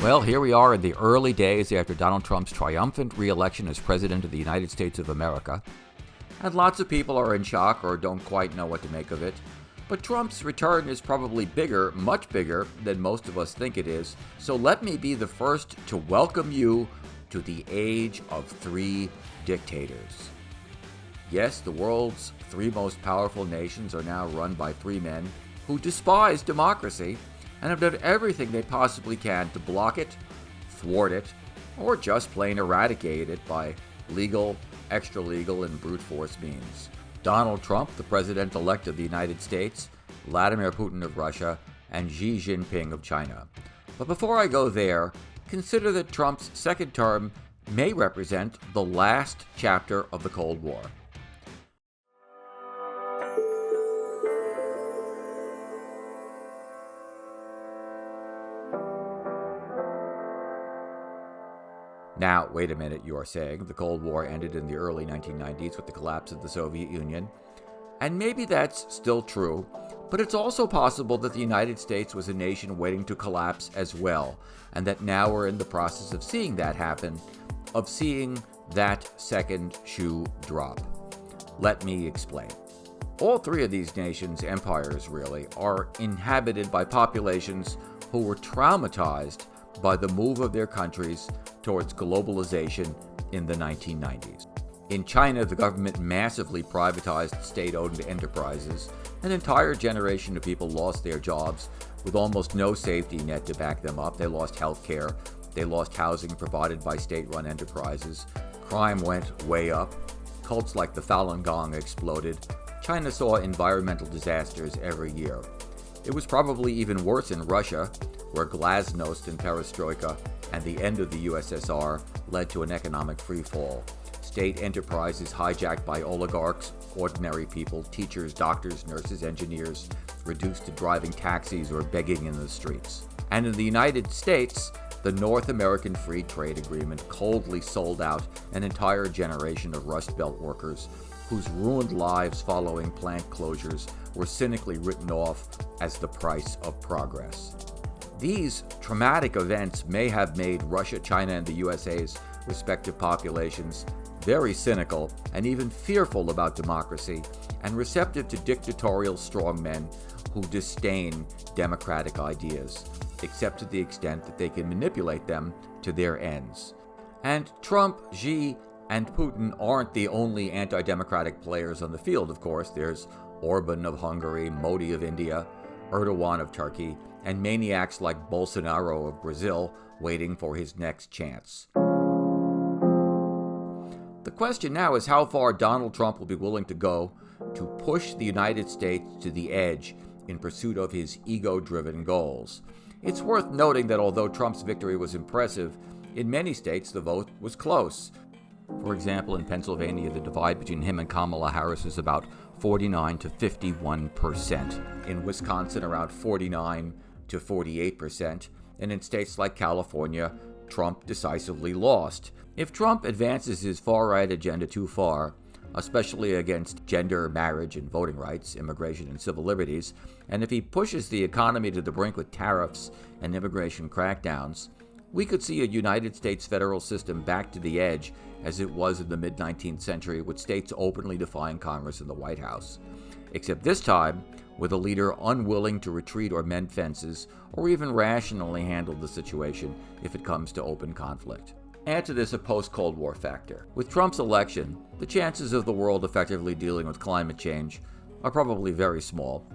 Well, here we are in the early days after Donald Trump's triumphant re-election as President of the United States of America. And lots of people are in shock or don't quite know what to make of it. But Trump's return is probably bigger, much bigger than most of us think it is. So let me be the first to welcome you to the age of three dictators. Yes, the world's three most powerful nations are now run by three men who despise democracy and have done everything they possibly can to block it, thwart it, or just plain eradicate it by legal, extra-legal, and brute force means. Donald Trump, the President-elect of the United States, Vladimir Putin of Russia, and Xi Jinping of China. But before I go there, consider that Trump's second term may represent the last chapter of the Cold War. Now, wait a minute, you are saying. The Cold War ended in the early 1990s with the collapse of the Soviet Union. And maybe that's still true, but it's also possible that the United States was a nation waiting to collapse as well, and that now we're in the process of seeing that happen, of seeing that second shoe drop. Let me explain. All three of these nations, empires really, are inhabited by populations who were traumatized by the move of their countries towards globalization in the 1990s. In China, the government massively privatized state-owned enterprises. An entire generation of people lost their jobs with almost no safety net to back them up. They lost health care. They lost housing provided by state-run enterprises. Crime went way up. Cults like the Falun Gong exploded. China saw environmental disasters every year. It was probably even worse in Russia, where glasnost and perestroika and the end of the USSR led to an economic freefall. State enterprises hijacked by oligarchs, ordinary people, teachers, doctors, nurses, engineers, reduced to driving taxis or begging in the streets. And in the United States, the North American Free Trade Agreement coldly sold out an entire generation of Rust Belt workers whose ruined lives following plant closures were cynically written off as the price of progress. These traumatic events may have made Russia, China, and the USA's respective populations very cynical and even fearful about democracy and receptive to dictatorial strongmen who disdain democratic ideas, except to the extent that they can manipulate them to their ends. And Trump, Xi, and Putin aren't the only anti-democratic players on the field, of course. There's Orban of Hungary, Modi of India, Erdogan of Turkey, and maniacs like Bolsonaro of Brazil waiting for his next chance. The question now is how far Donald Trump will be willing to go to push the United States to the edge in pursuit of his ego-driven goals. It's worth noting that although Trump's victory was impressive, in many states the vote was close. For example, in Pennsylvania, the divide between him and Kamala Harris is about 49 to 51%. In Wisconsin, around 49 to 48%. And in states like California, Trump decisively lost. If Trump advances his far-right agenda too far, especially against gender, marriage, and voting rights, immigration, and civil liberties, and if he pushes the economy to the brink with tariffs and immigration crackdowns, we could see a United States federal system back to the edge as it was in the mid-19th century, with states openly defying Congress and the White House. Except this time, with a leader unwilling to retreat or mend fences, or even rationally handle the situation if it comes to open conflict. Add to this a post-Cold War factor. With Trump's election, the chances of the world effectively dealing with climate change are probably very small.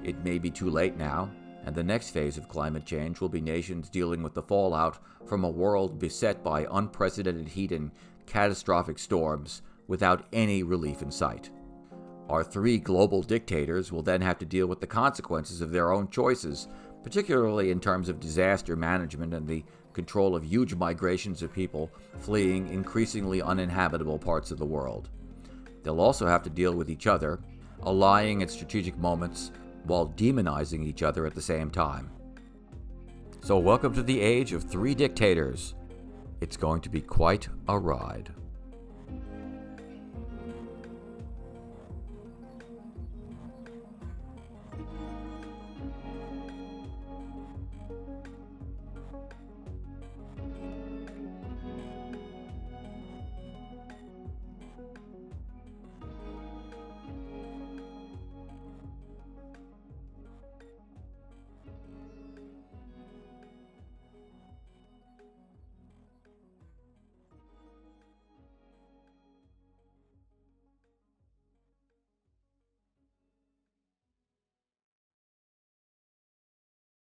It may be too late now, and the next phase of climate change will be nations dealing with the fallout from a world beset by unprecedented heat and catastrophic storms without any relief in sight. Our three global dictators will then have to deal with the consequences of their own choices, particularly in terms of disaster management and the control of huge migrations of people fleeing increasingly uninhabitable parts of the world. They'll also have to deal with each other, allying at strategic moments while demonizing each other at the same time. So welcome to the age of three dictators. It's going to be quite a ride.